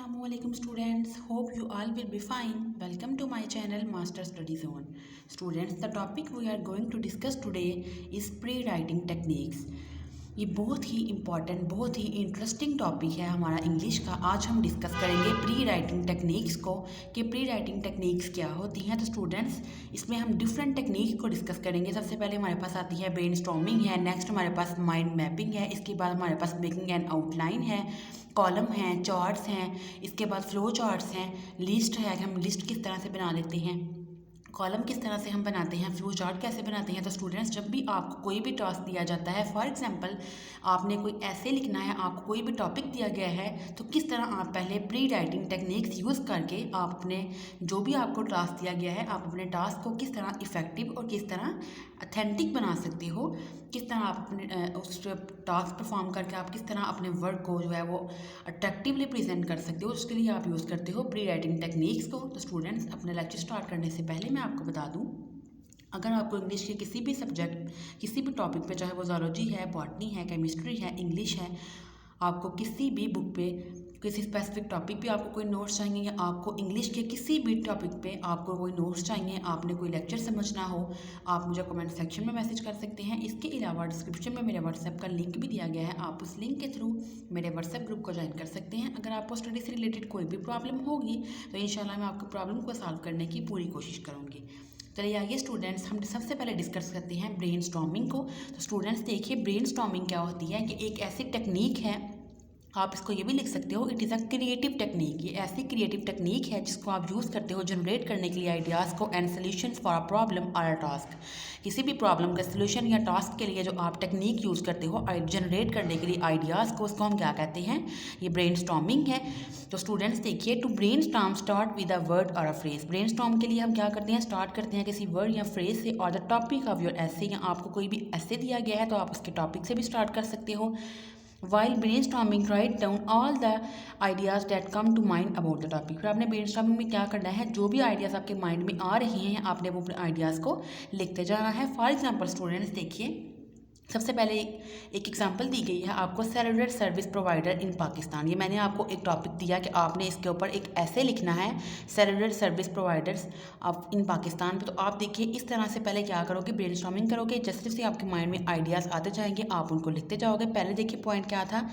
Assalamualaikum students, hope you all will be fine. Welcome to my channel Master Study Zone. Students, the topic we are going to discuss today is pre-writing techniques. ये बहुत ही important बहुत ही interesting topic है हमारा English का। आज हम discuss करेंगे pre writing techniques को कि प्री राइटिंग टेक्निक्स क्या होती हैं। तो स्टूडेंट्स, इसमें हम डिफरेंट टेक्निक को डिस्कस करेंगे। सबसे पहले हमारे पास आती है ब्रेनस्टॉर्मिंग है, नेक्स्ट हमारे पास माइंड मैपिंग है, इसके बाद हमारे पास मेकिंग एन आउटलाइन है, कॉलम हैं, चार्ट्स हैं, इसके बाद फ्लो चार्ट्स हैं, लिस्ट है कि हम लिस्ट किस तरह से बना लेते हैं, कॉलम किस तरह से हम बनाते हैं, फ्लो चार्ट कैसे बनाते हैं। तो स्टूडेंट्स, जब भी आपको कोई भी टास्क दिया जाता है, फॉर एग्जांपल आपने कोई ऐसे लिखना है, आपको कोई भी टॉपिक दिया गया है, तो किस तरह आप पहले प्री राइटिंग टेक्निक्स यूज़ करके आप अपने जो भी आपको टास्क दिया गया है, आप अपने टास्क को किस तरह इफ़ेक्टिव और किस तरह अथेंटिक बना सकते हो, किस तरह आप अपने उस टास्क परफॉर्म करके आप किस तरह अपने वर्क को जो है वो अट्रैक्टिवली प्रेजेंट कर सकते हो, उसके लिए आप यूज़ करते हो प्री राइटिंग टेक्निक्स को। तो स्टूडेंट्स, अपने लेक्चर स्टार्ट करने से पहले मैं आपको बता दूं, अगर आपको इंग्लिश के किसी भी सब्जेक्ट किसी भी टॉपिक पे, चाहे वो ज़ूलॉजी है, बॉटनी है, केमिस्ट्री है, इंग्लिश है, आपको किसी भी बुक पे किसी स्पेसिफिक टॉपिक पे आपको कोई नोट्स चाहिए, या आपको इंग्लिश के किसी भी टॉपिक पे आपको कोई नोट्स चाहिए, आपने कोई लेक्चर समझना हो, आप मुझे कमेंट सेक्शन में मैसेज कर सकते हैं। इसके अलावा डिस्क्रिप्शन में मेरे व्हाट्सएप का लिंक भी दिया गया है, आप उस लिंक के थ्रू मेरे व्हाट्सएप ग्रुप को ज्वाइन कर सकते हैं। अगर आपको स्टडी से रिलेटेड कोई भी प्रॉब्लम होगी तो इंशाल्लाह मैं आपकी प्रॉब्लम को सॉल्व करने की पूरी कोशिश करूँगी। चलिए आइए स्टूडेंट्स, हम सबसे पहले डिस्कस करते हैं ब्रेनस्टॉर्मिंग को। तो स्टूडेंट्स देखिए, ब्रेनस्टॉर्मिंग क्या होती है कि एक ऐसी टेक्निक है, आप इसको ये भी लिख सकते हो, it is a creative technique. ये ऐसी क्रिएटिव टेक्निक है जिसको आप यूज़ करते हो जनरेट करने के लिए आइडियाज़ को and solutions for a problem और अ टास्क। किसी भी प्रॉब्लम का सोल्यूशन या टास्क के लिए जो आप टेक्निक यूज़ करते हो जनरेट करने के लिए आइडियाज़ को, उसको हम क्या कहते हैं, ये ब्रेनस्टॉर्मिंग है। तो स्टूडेंट्स देखिए, to brainstorm start with a word और अ फ्रेज। ब्रेनस्टॉर्म के लिए हम क्या करते हैं, स्टार्ट करते हैं किसी वर्ड या फ्रेज से, और द टॉपिक ऑफ योर एसे, या आपको कोई भी ऐसे दिया गया है तो आप उसके टॉपिक से भी स्टार्ट कर सकते हो। While brainstorming, write down all the ideas that come to mind about the topic। फिर आपने ब्रेनस्टॉर्मिंग में क्या करना है, जो भी आइडियाज़ आपके माइंड में आ रही हैं आपने वो अपने आइडियाज़ को लिखते जाना है। फॉर एग्जांपल स्टूडेंट्स देखिए, सबसे पहले एक एग्जांपल दी गई है आपको, cellular service provider in Pakistan. ये मैंने आपको एक टॉपिक दिया कि आपने इसके ऊपर एक ऐसे लिखना है, सेलुलर सर्विस प्रोवाइडर्स आप इन पाकिस्तान पे। तो आप देखिए, इस तरह से पहले क्या करोगे, ब्रेनस्टॉर्मिंग करोगे, जैसे जैसे आपके माइंड में आइडियाज़ आते जाएंगे आप उनको लिखते जाओगे। पहले देखिए पॉइंट क्या था,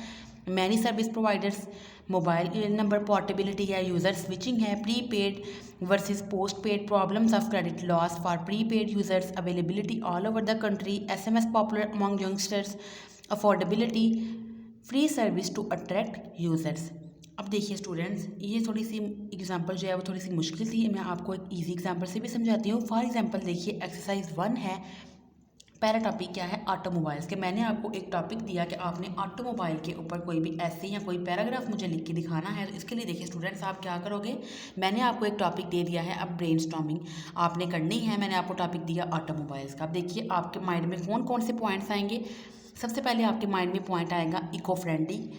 many service providers, mobile number portability है, यूज़र स्विचिंग है, prepaid versus postpaid, problems of credit loss for prepaid users, availability all over the country, SMS popular among youngsters, affordability, free service to attract users. अब देखिए students, ये थोड़ी सी example जो है वो थोड़ी सी मुश्किल थी, मैं आपको एक ईजी एग्जांपल से भी समझाती हूँ। फॉर एग्जांपल देखिए, एक्सरसाइज 1 है, पहला टॉपिक क्या है, ऑटोमोबाइल्स के। मैंने आपको एक टॉपिक दिया कि आपने ऑटोमोबाइल के ऊपर कोई भी ऐसे या कोई पैराग्राफ मुझे लिख के दिखाना है। तो इसके लिए देखिए स्टूडेंट्स, आप क्या करोगे, मैंने आपको एक टॉपिक दे दिया है, अब ब्रेनस्टॉर्मिंग आपने करनी है। मैंने आपको टॉपिक दिया ऑटोमोबाइल्स का। अब देखिए आपके माइंड में कौन कौन से पॉइंट्स आएंगे। सबसे पहले आपके माइंड में पॉइंट आएगा इको फ्रेंडली।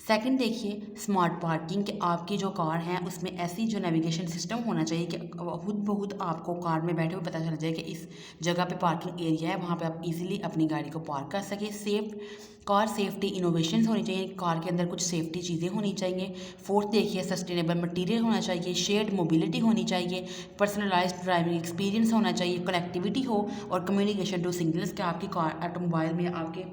सेकंड देखिए, स्मार्ट पार्किंग, कि आपकी जो कार है उसमें ऐसी जो नेविगेशन सिस्टम होना चाहिए कि खुद ब खुद आपको कार में बैठे हुए पता चल जाए कि इस जगह पे पार्किंग एरिया है, वहाँ पे आप इजीली अपनी गाड़ी को पार्क कर सकें। कार सेफ्टी इनोवेशंस होनी चाहिए, कार के अंदर कुछ सेफ्टी चीज़ें होनी चाहिए। फोर्थ देखिए, सस्टेनेबल मटेरियल होना चाहिए, शेयर्ड मोबिलिटी होनी चाहिए, पर्सनलाइज्ड ड्राइविंग एक्सपीरियंस होना चाहिए, कनेक्टिविटी हो, और कम्युनिकेशन टू सिग्नल्स, कि आपकी कार ऑटोमोबाइल में, आपके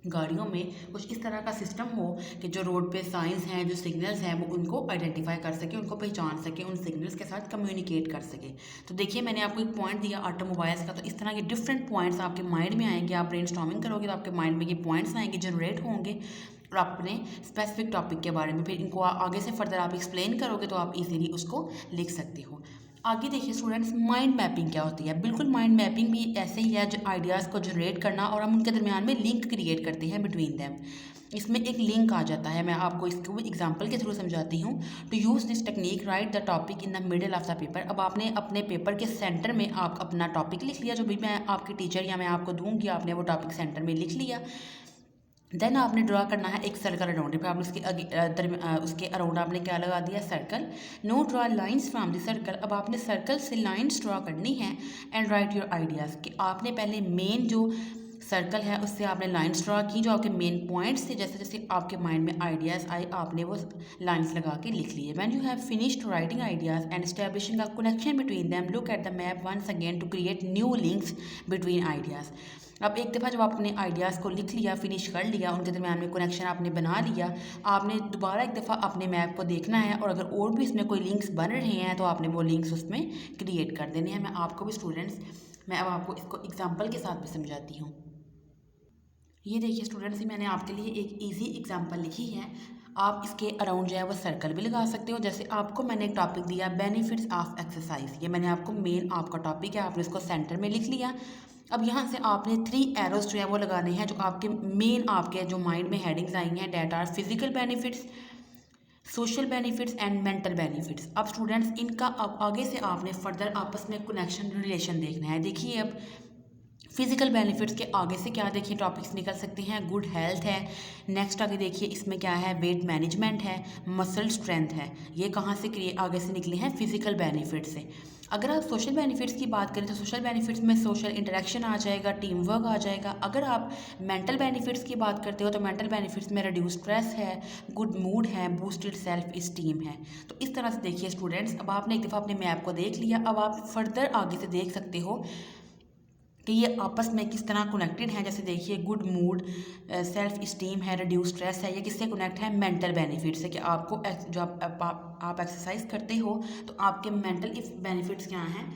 गाड़ियों में कुछ इस तरह का सिस्टम हो कि जो रोड पे साइंस हैं, जो सिग्नल्स हैं, वो उनको आइडेंटिफाई कर सके, उनको पहचान सके, उन सिग्नल्स के साथ कम्युनिकेट कर सके। तो देखिए मैंने आपको एक पॉइंट दिया ऑटोमोबाइल्स का। तो इस तरह के डिफरेंट पॉइंट्स आपके माइंड में आएंगे, आप ब्रेनस्टॉर्मिंग करोगे तो आपके माइंड में ये पॉइंट्स आएंगे, जनरेट होंगे, और अपने स्पेसिफिक टॉपिक के बारे में फिर इनको आगे से फर्दर आप एक्सप्लेन करोगे तो आप इजीली उसको लिख सकते हो। आगे देखिए स्टूडेंट्स, माइंड मैपिंग क्या होती है। बिल्कुल माइंड मैपिंग भी ऐसे ही है, जो आइडियाज़ को जनरेट करना और हम उनके दरमियान में लिंक क्रिएट करते हैं बिटवीन दैम। इसमें एक लिंक आ जाता है, मैं आपको इसको एग्जांपल के थ्रू समझाती हूँ। To use this technique, write the topic in the middle of the paper. अब आपने अपने पेपर के सेंटर में आप अपना टॉपिक लिख लिया, जो भी मैं आपकी टीचर या मैं आपको दूँगी, आपने वो टॉपिक सेंटर में लिख लिया। देन आपने ड्रा करना है एक सर्कल अराउंड, फिर आपने उसके अराउंड आपने क्या लगा दिया, circle. No draw lines from the circle. अब आपने सर्कल से लाइंस ड्रा करनी है एंड राइट योर आइडियाज़, कि आपने पहले मेन जो सर्कल है उससे आपने लाइन्स ड्रा की जो आपके मेन पॉइंट्स थे, जैसे जैसे आपके माइंड में आइडियाज़ आए आपने वो लाइन्स लगा के लिख लिए। When you have finished writing ideas and establishing a connection between them, look at the map once again to create new links between ideas. अब एक दफ़ा जब आपने आइडियाज़ को लिख लिया, फिनिश कर लिया, उनके दरमियान में कनेक्शन आपने बना लिया, आपने दोबारा एक दफ़ा अपने मैप को देखना है और अगर और भी इसमें कोई लिंक्स बन रहे हैं तो आपने वो लिंक्स उसमें क्रिएट कर देने हैं। मैं आपको भी स्टूडेंट्स, मैं अब आपको इसको एग्जाम्पल के साथ भी समझाती हूँ। ये देखिए स्टूडेंट्स, मैंने आपके लिए एक इजी एग्जांपल लिखी है। आप इसके अराउंड जो है वो सर्कल भी लगा सकते हो। जैसे आपको मैंने एक टॉपिक दिया बेनिफिट्स ऑफ एक्सरसाइज, ये मैंने आपको मेन आपका टॉपिक है, आपने इसको सेंटर में लिख लिया। अब यहाँ से आपने 3 एरोज जो है वो लगाने हैं जो आपके मेन आपके जो माइंड में हेडिंग्स आई हैं, that are physical benefits, social benefits and mental benefits. अब स्टूडेंट्स इनका अब आगे से आपने फर्दर आपस में कनेक्शन रिलेशन देखना है। देखिए अब फिजिकल बेनिफिट्स के आगे से क्या देखिए टॉपिक्स निकल सकते हैं, गुड हेल्थ है। नेक्स्ट आगे देखिए इसमें क्या है, वेट मैनेजमेंट है, मसल स्ट्रेंथ है। ये कहाँ से आगे से निकले हैं, फिजिकल बेनिफिट से। अगर आप सोशल बेनिफिट्स की बात करें तो सोशल बेनिफिट्स में सोशल इंटरेक्शन आ जाएगा, टीम वर्क आ जाएगा। अगर आप मेंटल बेनिफिट्स की बात करते हो तो मेंटल बेनिफिट्स में रिड्यूस स्ट्रेस है, गुड मूड है, बूस्टेड सेल्फ इस्टीम है। तो इस तरह से देखिए स्टूडेंट्स, अब आपने एक दफ़ा अपने मैप को देख लिया, अब आप फर्दर आगे से देख सकते हो कि ये आपस में किस तरह कनेक्टेड हैं। जैसे देखिए गुड मूड, सेल्फ इस्टीम है, रिड्यूस स्ट्रेस है, ये किससे कनेक्ट है, मेंटल बेनिफिट से। कि आपको जो आप एक्सरसाइज करते हो तो आपके मेंटल बेनिफिट्स क्या हैं,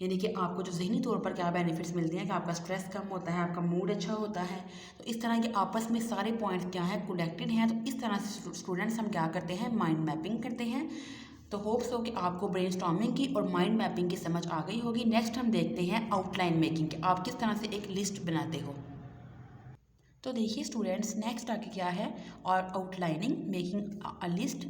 यानी कि आपको जो जहनी तौर पर क्या बेनिफिट्स मिलते हैं कि आपका स्ट्रेस कम होता है, आपका मूड अच्छा होता है। तो इस तरह के आपस में सारे पॉइंट्स क्या हैं, कनेक्टेड हैं। तो इस तरह से स्टूडेंट्स हम क्या करते हैं, माइंड मैपिंग करते हैं। तो होप्स हो कि आपको ब्रेनस्टॉर्मिंग की और माइंड मैपिंग की समझ आ गई होगी। नेक्स्ट हम देखते हैं आउटलाइन मेकिंग, कि आप किस तरह से एक लिस्ट बनाते हो। तो देखिए स्टूडेंट्स, नेक्स्ट आके क्या है, और आउटलाइनिंग मेकिंग अ लिस्ट।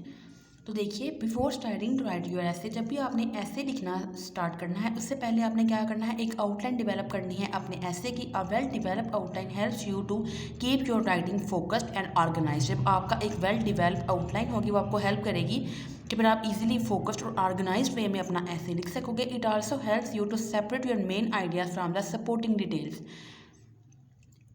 तो देखिए before starting to write your essay, जब भी आपने ऐसे लिखना स्टार्ट करना है उससे पहले आपने क्या करना है, एक आउटलाइन डेवलप करनी है अपने ऐसे की। A well develop outline helps you to keep your writing focused and organised. जब आपका एक वेल डेवलप आउटलाइन होगी वो आपको हेल्प करेगी कि फिर आप इजीली फोकस्ड और ऑर्गेनाइज्ड वे में अपना ऐसे लिख सकोगे। It also helps you to separate your main ideas from the supporting details.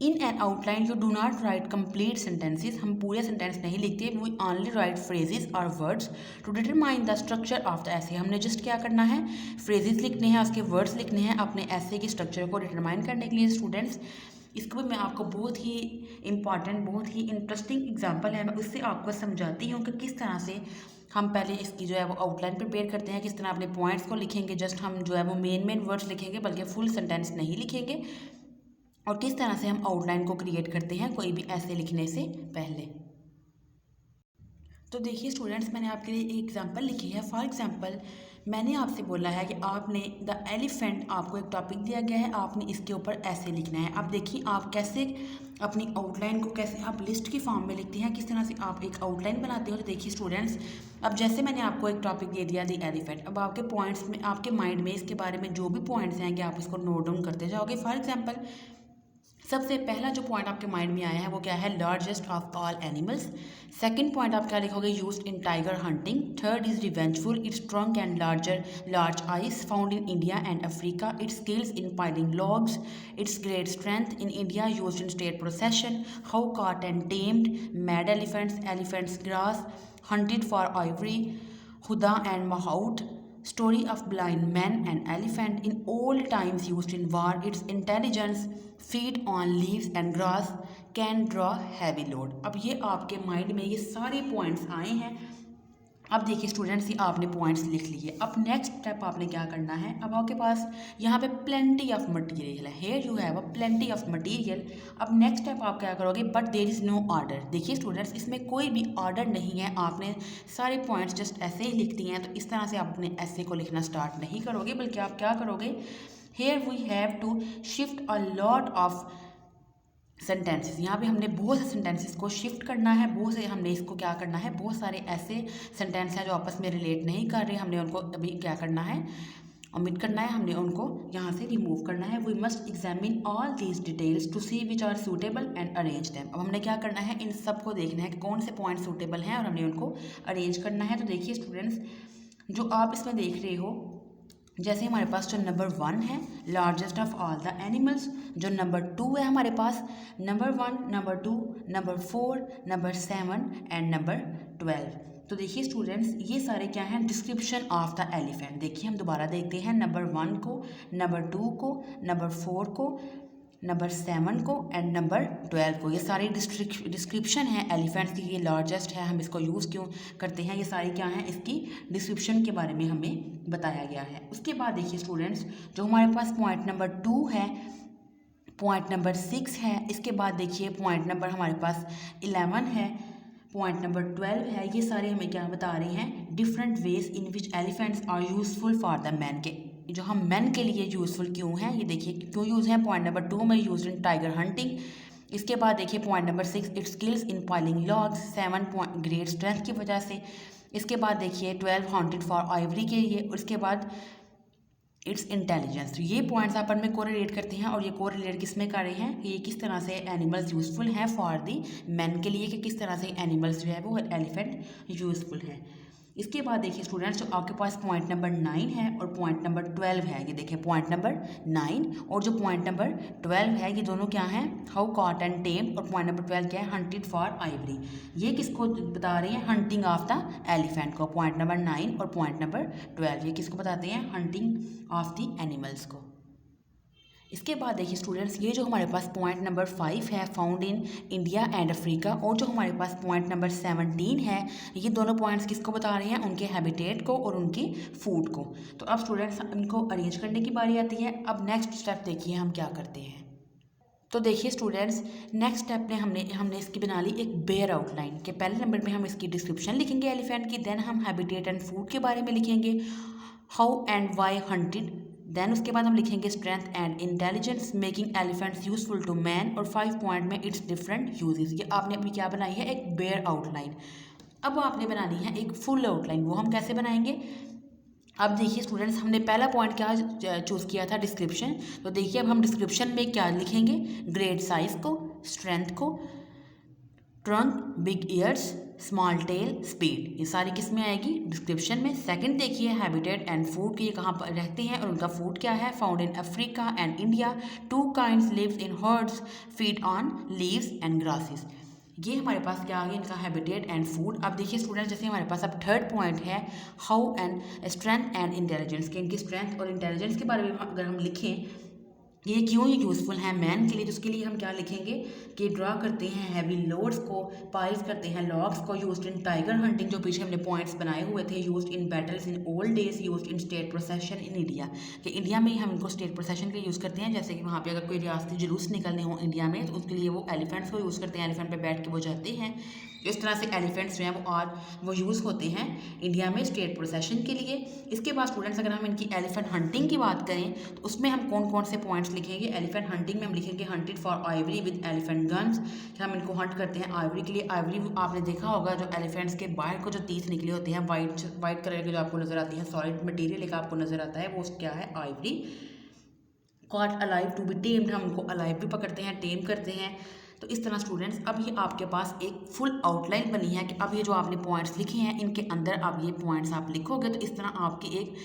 In an outline you do not write complete sentences, हम पूरे सेंटेंस नहीं लिखते, वी ओनली राइट फ्रेजेस और words to determine the structure of the essay. हमने just क्या करना है, phrases लिखने हैं, उसके वर्ड्स लिखने हैं अपने ऐसे की स्ट्रक्चर को डिटरमाइन करने के लिए। स्टूडेंट्स इसको भी मैं आपको बहुत ही इंपॉर्टेंट, बहुत ही इंटरेस्टिंग एग्जाम्पल है, मैं उससे आपको समझाती हूँ कि किस तरह से हम पहले इसकी जो है वो आउटलाइन प्रिपेयर करते हैं, किस तरह अपने पॉइंट्स को लिखेंगे। जस्ट हम जो है वो मेन वर्ड्स लिखेंगे बल्कि फुल सेंटेंस नहीं लिखेंगे, और किस तरह से हम आउटलाइन को क्रिएट करते हैं कोई भी ऐसे लिखने से पहले। तो देखिए स्टूडेंट्स, मैंने आपके लिए एक एग्जांपल लिखी है। फॉर एग्जांपल मैंने आपसे बोला है कि आपने द एलिफेंट, आपको एक टॉपिक दिया गया है, आपने इसके ऊपर ऐसे लिखना है। अब देखिए आप कैसे अपनी आउटलाइन को कैसे आप लिस्ट की फॉर्म में लिखते हैं, किस तरह से आप एक आउटलाइन बनाते हो। तो देखिए स्टूडेंट्स, अब जैसे मैंने आपको एक टॉपिक दे दिया द एलिफेंट, अब आपके पॉइंट्स में, आपके माइंड में इसके बारे में जो भी पॉइंट्स हैं कि आप इसको नोट डाउन करते जाओगे। फॉर एग्जाम्पल सबसे पहला जो पॉइंट आपके माइंड में आया है वो क्या है, largest of all animals. Second point आप क्या लिखोगे, used in tiger hunting. Third is revengeful, its trunk and large eyes found in India and Africa. Its skills in piling logs, its great strength in India, used in state procession. How caught and tamed, mad elephants, elephants grass, hunted for ivory, Huda and Mahout, story of blind man and elephant in old times used in war. Its intelligence, feed on leaves and grass, can draw heavy load। अब ये आपके mind में ये सारे points आए हैं। अब देखिए स्टूडेंट्स, ये आपने पॉइंट्स लिख लिए। अब नेक्स्ट स्टेप आपने क्या करना है, अब आपके पास यहाँ पे प्लेंटी ऑफ मटेरियल है, here you have a plenty of material. अब नेक्स्ट स्टेप आप क्या करोगे, but there is no order. देखिए स्टूडेंट्स, इसमें कोई भी ऑर्डर नहीं है, आपने सारे पॉइंट्स जस्ट ऐसे ही लिख दिए हैं। तो इस तरह से आप अपने ऐसे को लिखना स्टार्ट नहीं करोगे, बल्कि आप क्या करोगे, here we have to shift a lot of sentences. यहाँ पे हमने बहुत से सेंटेंसेस को शिफ्ट करना है, बहुत से हमने इसको क्या करना है, बहुत सारे ऐसे सेंटेंस हैं जो आपस में रिलेट नहीं कर रहे, हमने उनको अभी क्या करना है, ओमिट करना है, हमने उनको यहाँ से रिमूव करना है। We must examine all these details to see which are suitable and arrange them. अब हमने क्या करना है, इन सब को देखना है कि कौन से पॉइंट सूटेबल हैं और हमने उनको अरेंज करना है। तो देखिए स्टूडेंट्स, जो आप इसमें देख रहे हो जैसे हमारे पास जो नंबर 1 है largest of all the animals, जो नंबर 2 है हमारे पास, number 1, number 2, number 4, number 7 and number 12। तो देखिए स्टूडेंट्स, ये सारे क्या हैं, डिस्क्रिप्शन ऑफ द एलिफेंट। देखिए हम दोबारा देखते हैं, नंबर 1 को, नंबर 2 को, नंबर 4 को, नंबर 7 को एंड नंबर 12 को। ये सारी डिस्क्रिप्शन है एलिफेंट्स की। ये लार्जेस्ट है, हम इसको यूज़ क्यों करते हैं, ये सारी क्या है, इसकी डिस्क्रिप्शन के बारे में हमें बताया गया है। उसके बाद देखिए स्टूडेंट्स, जो हमारे पास पॉइंट नंबर 2 है, पॉइंट नंबर 6 है, इसके बाद देखिए पॉइंट नंबर हमारे पास 11 है, पॉइंट नंबर 12 है। ये सारे हमें क्या बता रहे हैं, different ways in which elephants are useful for the man, के जो हम मैन के लिए यूज़फुल क्यों हैं, ये देखिए क्यों यूज़ हैं। पॉइंट नंबर 2 में यूज इन टाइगर हंटिंग। इसके बाद देखिए point number 6, it's skills in piling logs. 7 point great strength की वजह से। इसके बाद देखिए 12 हॉन्टेड फॉर आइवरी के लिए। और इसके बाद इट्स इंटेलिजेंस। तो ये पॉइंट्स अपन में कोरिलेट करते हैं, और ये कोरिलेट किस में कर रहे हैं, ये किस तरह से एनिमल्स यूज़फुल हैं फॉर दी मैन के लिए, कि किस तरह से एनिमल्स जो है वो एलिफेंट यूज़फुल हैं। इसके बाद देखिए स्टूडेंट्स, जो आपके पास पॉइंट नंबर 9 है और पॉइंट नंबर 12 है, ये देखिए पॉइंट नंबर 9 और जो पॉइंट नंबर 12 है, ये दोनों क्या हैं, हाउ कॉट एंड टेम, और पॉइंट नंबर 12 क्या है, हंटेड फॉर आइवरी। ये किसको बता रहे हैं, हंटिंग ऑफ द एलिफेंट को। पॉइंट नंबर 9 और पॉइंट नंबर 12 ये किसको बताते हैं, हंटिंग ऑफ द एनिमल्स को। इसके बाद देखिए स्टूडेंट्स, ये जो हमारे पास पॉइंट नंबर 5 है, found in India and Africa, और जो हमारे पास पॉइंट नंबर 17 है, ये दोनों पॉइंट्स किसको बता रहे हैं, उनके हैबिटेट को और उनकी फूड को। तो अब स्टूडेंट्स इनको अरेंज करने की बारी आती है। अब नेक्स्ट स्टेप देखिए हम क्या करते हैं। तो देखिए स्टूडेंट्स, नेक्स्ट स्टेप में हमने इसकी बना ली एक बेयर आउटलाइन, के पहले नंबर में हम इसकी डिस्क्रिप्शन लिखेंगे एलिफेंट की, देन हम हैबिटेट एंड फूड के बारे में लिखेंगे, how and why hunted, then उसके बाद हम लिखेंगे strength and intelligence making elephants useful to man, और 5 पॉइंट में इट्स डिफरेंट यूजेस। ये आपने अपनी क्या बनाई है, एक बेयर आउटलाइन। अब आपने बनानी है एक फुल आउटलाइन, वो हम कैसे बनाएंगे। अब देखिए स्टूडेंट्स, हमने पहला पॉइंट क्या चूज़ किया था, डिस्क्रिप्शन। तो देखिए अब हम डिस्क्रिप्शन में क्या लिखेंगे, ग्रेट साइज को, स्ट्रेंथ को, trunk, big years, small tell, speed, ये सारी किस में आएगी, डिस्क्रिप्शन में। सेकंड देखिए हैबिटेट एंड फूड, कि ये कहाँ पर रहते हैं और उनका फूड क्या है, found in Africa and India. 2 kinds lives in herds, feed on leaves and grasses. ये हमारे पास क्या आ गया, इनका हैबिटेट एंड फूड। अब देखिए स्टूडेंट्स, जैसे हमारे पास अब थर्ड पॉइंट है, how and strength and intelligence, कि इनकी स्ट्रेंथ और इंटेलिजेंस के बारे में अगर हम लिखें, ये क्यों यूज़फुल है मैन के लिए, तो उसके लिए हम क्या लिखेंगे कि ड्रा करते हैं हैवी लोड्स को, पाइल्स करते हैं लॉग्स को, यूज्ड इन टाइगर हंटिंग, जो पीछे हमने पॉइंट्स बनाए हुए थे, used in battles in old days, used in state procession in India, कि इंडिया में ही हम इनको स्टेट प्रोसेशन के लिए यूज़ करते हैं। जैसे कि वहाँ पे अगर कोई रियासती जुलूस निकलने हो इंडिया में, तो उसके लिए वो एलिफेंट्स को यूज़ करते हैं, एलिफेंट पे बैठ के वो जाते हैं। इस तरह से एलिफेंट्स जो हैं वो यूज़ होते हैं इंडिया में स्टेट प्रोसेशन के लिए। इसके बाद स्टूडेंट्स, अगर हम इनकी एलिफेंट हंटिंग की बात करें, तो उसमें हम कौन कौन से पॉइंट्स लिखेंगे। एलिफेंट हंटिंग में हम लिखेंगे hunted for ivory with elephant guns, कि हम इनको हंट करते हैं आइवरी के लिए। आइवरी आपने देखा होगा, जो एलिफेंट्स के बाहर को जो तीत निकले होते हैं, वाइट कलर के जो आपको नज़र आती है, सॉलिड मटेरियल एक आपको नज़र आता है, वो क्या है, ivory. Caught alive to be tamed, हम उनको अलाइव भी पकड़ते हैं, टेम करते हैं। तो इस तरह स्टूडेंट्स, अब ये आपके पास एक फुल आउटलाइन बनी है कि अब ये जो आपने पॉइंट्स लिखे हैं, इनके अंदर अब ये पॉइंट्स आप लिखोगे, तो इस तरह आपकी एक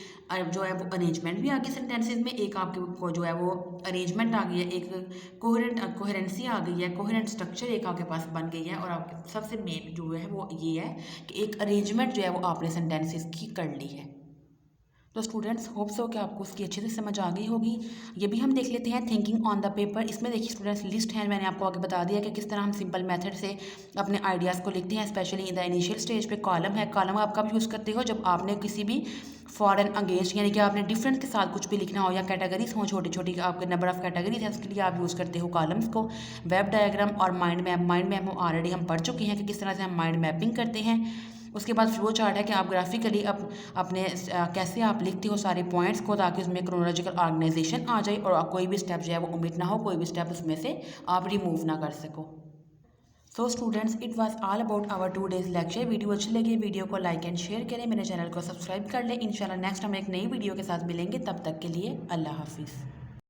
जो है वो अरेंजमेंट भी आ गई सेंटेंसेज में, एक आपके को जो है वो अरेंजमेंट आ गई है, एक कोहेरेंसी आ गई है, कोहेरेंट स्ट्रक्चर एक आपके पास बन गई है, और आपके सबसे मेन जो है वो ये है कि एक अरेंजमेंट जो है वो आपने सेंटेंसेज की कर ली है। तो स्टूडेंट्स, होप सो कि आपको उसकी अच्छे से समझ आ गई होगी। ये भी हम देख लेते हैं थिंकिंग ऑन द पेपर। इसमें देखिए स्टूडेंट्स, लिस्ट है, मैंने आपको आगे बता दिया कि किस तरह हम सिंपल मेथड से अपने आइडियाज़ को लिखते हैं, specially in the initial stage पे। कॉलम है, कॉलम आप कब यूज़ करते हो, जब आपने किसी भी फॉर एंड अगेंस्ट, यानी कि आपने डिफरेंस के साथ कुछ भी लिखना हो, या कैटेगरीज हो छोटी छोटी, आपके नंबर ऑफ कैटेगरीज है, उसके लिए आप यूज़ करते हो कॉलम्स को। वेब डायग्राम और mind map, mind map already हम पढ़ चुके हैं कि किस तरह से हम माइंड मैपिंग करते हैं। उसके बाद फ्लो चार्ट है कि आप ग्राफिकली अपने कैसे आप लिखते हो सारे पॉइंट्स को, ताकि उसमें क्रोनोलॉजिकल ऑर्गेनाइजेशन आ जाए और कोई भी स्टेप जो है वो ओमिट ना हो, कोई भी स्टेप उसमें से आप रिमूव ना कर सको। So students, it was all about our 2 days lecture. Video अच्छी लगी, वीडियो को लाइक एंड शेयर करें, मेरे चैनल को सब्सक्राइब कर लें। इंशाल्लाह नेक्स्ट हम एक नई वीडियो के साथ मिलेंगे, तब तक के लिए अल्लाह हाफिज़।